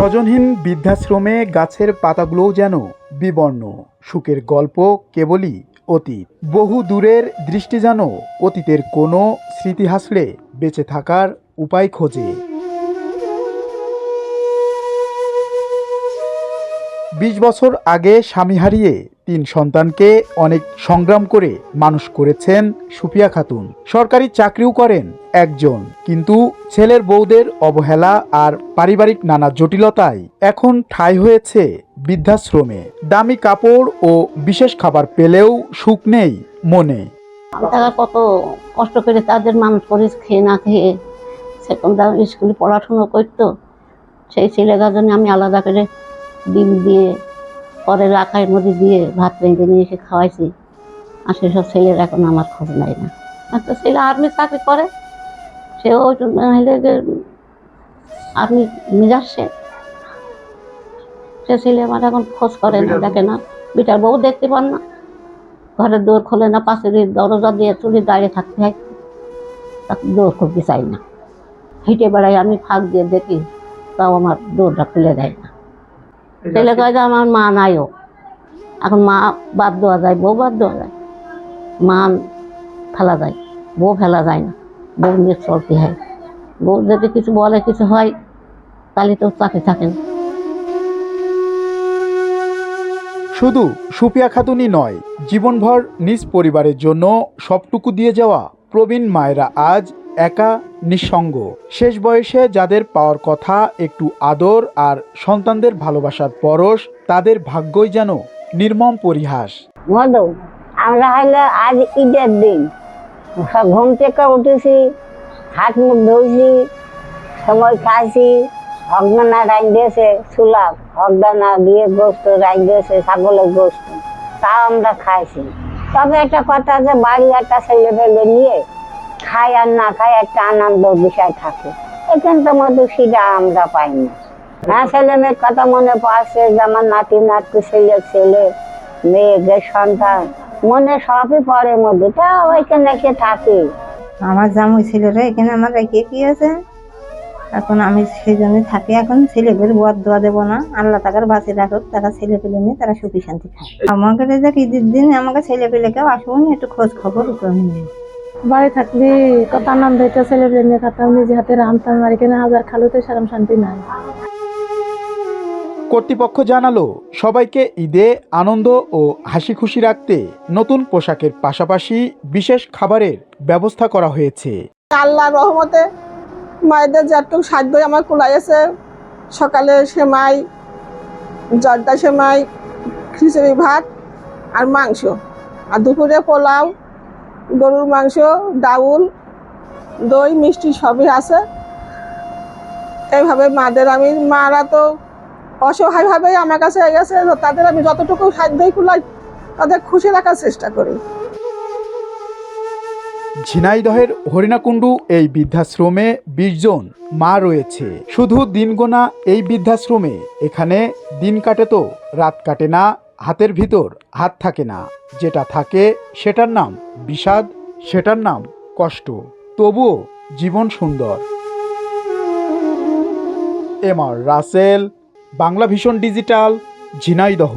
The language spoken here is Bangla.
স্বজনহীন বৃদ্ধাশ্রমে গাছের পাতাগুলোও যেন বিবর্ণ। সুখের গল্প কেবলই অতীত, বহু দূরের দৃষ্টি যেন অতীতের কোনো স্মৃতি হাসলে বেঁচে থাকার উপায় খোঁজে। ২০ বছর আগে স্বামী হারিয়ে ৩ সন্তানকে অনেক সংগ্রাম করে মানুষ করেছেন সুফিয়া খাতুন। সরকারি চাকরিও করেন একজন, কিন্তু ছেলের বউদের অবহেলা আর পারিবারিক নানা জটিলতায় এখন ঠাঁই হয়েছে বৃদ্ধাশ্রমে। দামি কাপড় ও বিশেষ খাবার পেলেও সুখ নেই মনে। তারা কত কষ্ট করে তাদের মানুষ করে খেয়ে না খেয়ে সেকেন্ডারি স্কুলে পড়াশুনো করতো। সেই ছেলেটার জন্য আমি আলাদা করে ডিম দিয়ে পরে রাখার মধ্যে দিয়ে ভাত রেঁধে নিয়ে এসে খাওয়াইছি। আর সেসব ছেলের এখন আমার খোঁজ নেয় না। একটা ছেলে আর্মি চাকরি করে, সেও আর্মি মিজাসে, সে ছেলে আমার এখন খোঁজ করে না, দেখে না। বেটার বউ দেখতে পান না, ঘরের দৌড় খোলে না, পাশে দরজা দিয়ে চুলি দাঁড়িয়ে থাকতে হয়, তাকে দৌড় খুলতে চাই না। হেঁটে বেড়াই, আমি ফাঁক দিয়ে দেখি, তাও আমার দৌড়টা খুলে দেয় না। ছেলে কয় যে আমার মা নাইও, এখন মা বাদ দেওয়া যায়, বউ বাদ দেওয়া যায়, মা ফেলা যায়, বউ ফেলা যায় না, বউ নিয়ে চলতে হয়। বউ যদি কিছু বলে কিছু হয় তাহলে তো চাকরি থাকে না। শুধু সুফিয়া খাতুনই নয়, জীবনভর নিজ পরিবারের জন্য সবটুকু দিয়ে যাওয়া প্রবীণ মায়েরা আজ একা, নিঃসঙ্গ। শেষ বয়সে যাদের পাওয়ার কথা একটু আদর আর সন্তানদের ভালোবাসার পরশ, তাদের ভাগ্যই যেন নির্মম পরিহাস। মধু, আমরা হইলে আজ ঈদের দিন সব ঘুম থেকে উঠেছি, হাত মুখ ধুয়েছি, সময় খাইছি, হকদানা রাইন দিয়েছে চুলা, হকদানা দিয়ে গোস্ত রাইন দিয়েছে, ছাগলের গোস্ত, তাও আমরা খাইছি। তবে একটা কথা যে বাড়ি একটা ছেলে ফেলে নিয়ে খাই আর না খাই একটা আনন্দ বিষয় থাকে, এখানটার মধ্যে সেটা আমরা পাই না। হ্যাঁ, ছেলে মেয়ের কথা মনে পড়ছে, যেমন নাতি নাতনি, ছেলে ছেলে মেয়েদের সন্তান, মনে সবই পরে মধ্যে, তা ওইখানে এসে থাকি। আমার জামাই ছেলেরা এখানে আমার রেখে কি আছে, এখন আমি সেই জন্য থাকি। এখন ছেলেদের বদ দোয়া দেবো না, আল্লাহ তাকার বাঁচে রাখুক, তারা ছেলে পেলে নিয়ে তারা সুখী শান্তি খায়। আমাকে যে ঈদের দিন আমাকে ছেলে পেলে কেউ আসুন, একটু খোঁজ খবর নিয়ে। বাড়ি থাকলে কত আনন্দ হইতো, ছেলে পেলে নিয়ে খাতাম, নিজে হাতে রান্তাম, আর এখানে হাজার খালুতে সারাম শান্তি নাই। কর্তৃপক্ষ জানালো, সবাইকে ঈদে আনন্দ ও হাসি খুশি রাখতে নতুন পোশাকের পাশাপাশি বিশেষ খাবারের ব্যবস্থা করা হয়েছে। আল্লাহর রহমতে মায়েদের যতটুকু সাধ্য আমার কুলাইছে, সকালে সেমাই, জর্দা সেমাই, খিচুড়ি ভাত আর মাংস, আর দুপুরে পোলাও, গরুর মাংস, ডাউল, দই, মিষ্টি সবই আছে। এইভাবে মাদের আমি, মারা তো অসহায়ভাবেই আমার কাছে গেছে, তাদের আমি যতটুকু সাধ্যই কুলাই তাদের খুশি রাখার চেষ্টা করি। ঝিনাইদহের হরিণাকুণ্ডু এই বৃদ্ধাশ্রমে ২০ জন মা রয়েছে। শুধু দিন গোনা এই বৃদ্ধাশ্রমে, এখানে দিন কাটে তো রাত কাটে না, হাতের ভিতর হাত থাকে না। যেটা থাকে সেটার নাম বিষাদ, সেটার নাম কষ্ট, তবুও জীবন সুন্দর। M R Rasel, Bangla vision digital, Jhenaidah.